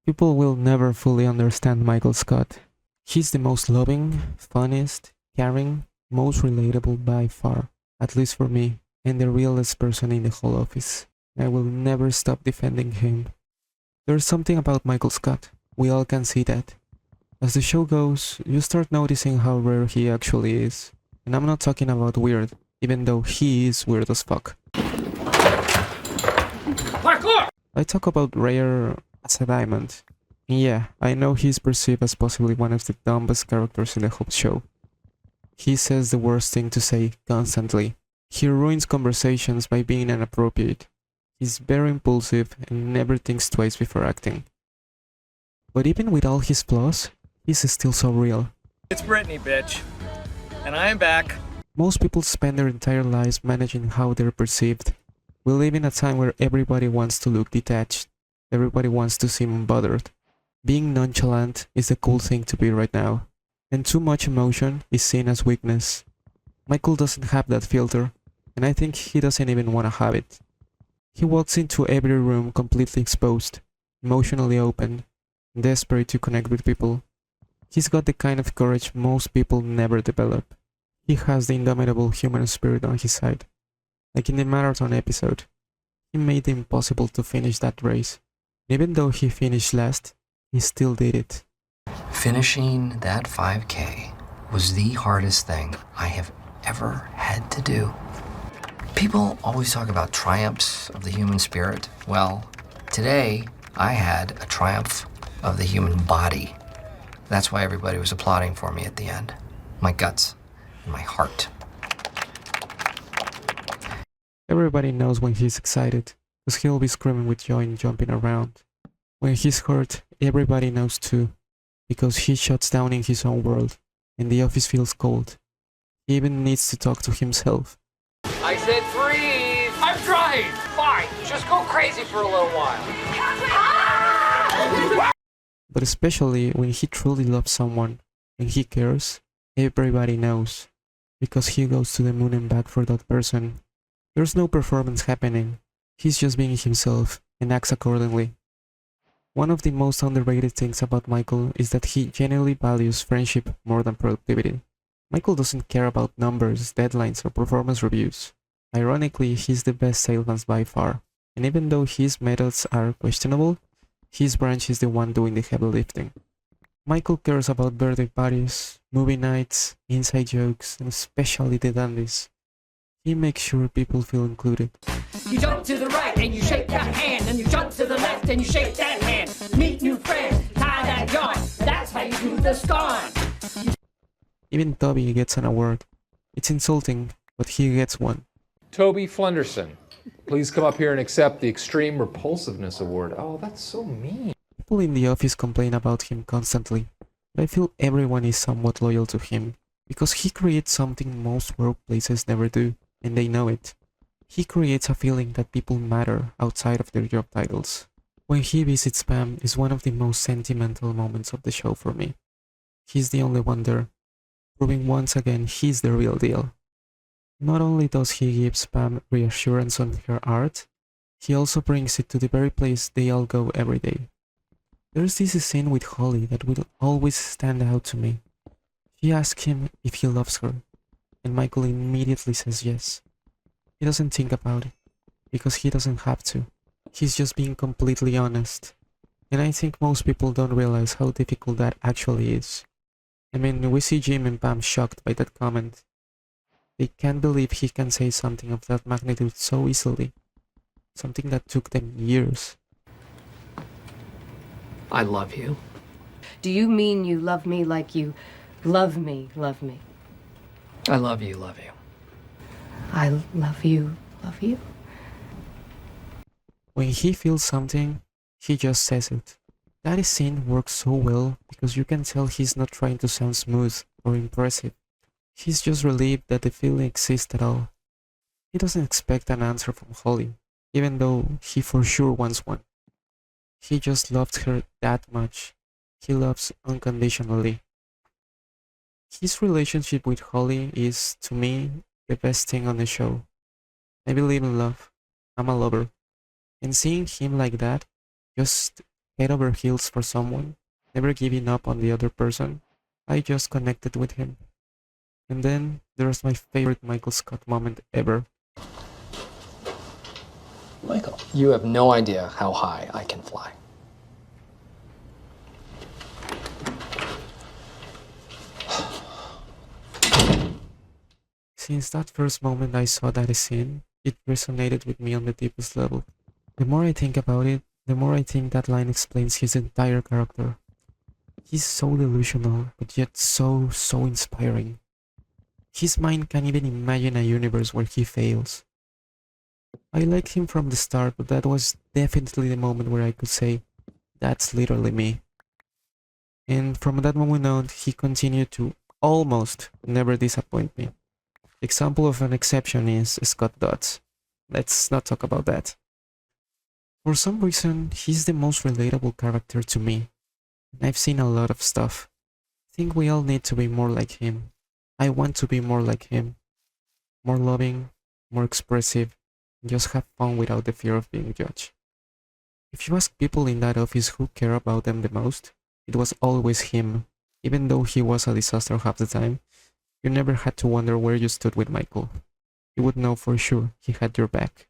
People will never fully understand Michael Scott. He's the most loving, funniest, caring, most relatable by far, at least for me, and the realest person in the whole office. I will never stop defending him. There's something about Michael Scott. We all can see that. As the show goes, you start noticing how rare he actually is. And I'm not talking about weird, even though he is weird as fuck. Parkour! I talk about rare as a diamond. And yeah, I know he's perceived as possibly one of the dumbest characters in the whole show. He says the worst thing to say constantly. He ruins conversations by being inappropriate. He's very impulsive and never thinks twice before acting. But even with all his flaws, he's still so real. It's Brittany, bitch. And I am back. Most people spend their entire lives managing how they're perceived. We live in a time where everybody wants to look detached. Everybody wants to seem unbothered. Being nonchalant is the cool thing to be right now. And too much emotion is seen as weakness. Michael doesn't have that filter, and I think he doesn't even want to have it. He walks into every room completely exposed, emotionally open, desperate to connect with people. He's got the kind of courage most people never develop. He has the indomitable human spirit on his side. Like in the marathon episode, he made the impossible to finish that race. Even though he finished last, he still did it. Finishing that 5K was the hardest thing I have ever had to do. People always talk about triumphs of the human spirit. Well, today I had a triumph of the human body. That's why everybody was applauding for me at the end. My guts and my heart. Everybody knows when he's excited, because he'll be screaming with joy and jumping around. When he's hurt, everybody knows too, because he shuts down in his own world, and the office feels cold. He even needs to talk to himself. I said freeze! I'm trying! Fine, just go crazy for a little while. But especially when he truly loves someone, and he cares, everybody knows, because he goes to the moon and back for that person. There's no performance happening, he's just being himself, and acts accordingly. One of the most underrated things about Michael is that he genuinely values friendship more than productivity. Michael doesn't care about numbers, deadlines, or performance reviews. Ironically, he's the best salesman by far, and even though his methods are questionable, his branch is the one doing the heavy lifting. Michael cares about birthday parties, movie nights, inside jokes, and especially the dandies. He makes sure people feel included. You jump to the right and you shake that hand, and you jump to the left and you shake that hand. Meet new friends, tie that yarn. That's how you do the scorn. Even Toby gets an award. It's insulting, but he gets one. Toby Flenderson, please come up here and accept the Extreme Repulsiveness Award. Oh, that's so mean. People in the office complain about him constantly, but I feel everyone is somewhat loyal to him, because he creates something most workplaces never do, and they know it. He creates a feeling that people matter outside of their job titles. When he visits Pam is one of the most sentimental moments of the show for me. He's the only one there, proving once again he's the real deal. Not only does he give Pam reassurance on her art, he also brings it to the very place they all go every day. There's this scene with Holly that will always stand out to me. She asks him if he loves her, and Michael immediately says yes. He doesn't think about it, because he doesn't have to. He's just being completely honest. And I think most people don't realize how difficult that actually is. I mean, we see Jim and Pam shocked by that comment. They can't believe he can say something of that magnitude so easily. Something that took them years. I love you. Do you mean you love me like you love me, love me? I love you, love you. I love you, love you? When he feels something, he just says it. That scene works so well because you can tell he's not trying to sound smooth or impressive. He's just relieved that the feeling exists at all. He doesn't expect an answer from Holly, even though he for sure wants one. He just loves her that much. He loves unconditionally. His relationship with Holly is, to me, the best thing on the show. I believe in love. I'm a lover. And seeing him like that just head over heels for someone, never giving up on the other person. I just connected with him. And then there's my favorite Michael Scott moment ever. Michael, you have no idea how high I can fly. Since that first moment I saw that scene, it resonated with me on the deepest level. The more I think about it, the more I think that line explains his entire character. He's so delusional, but yet so inspiring. His mind can't even imagine a universe where he fails. I liked him from the start, but that was definitely the moment where I could say, that's literally me. And from that moment on, he continued to almost never disappoint me. Example of an exception is Scott Dodds. Let's not talk about that. For some reason, he's the most relatable character to me. I've seen a lot of stuff. I think we all need to be more like him. I want to be more like him. More loving, more expressive, and just have fun without the fear of being judged. If you ask people in that office who care about them the most, it was always him. Even though he was a disaster half the time, you never had to wonder where you stood with Michael. You would know for sure he had your back.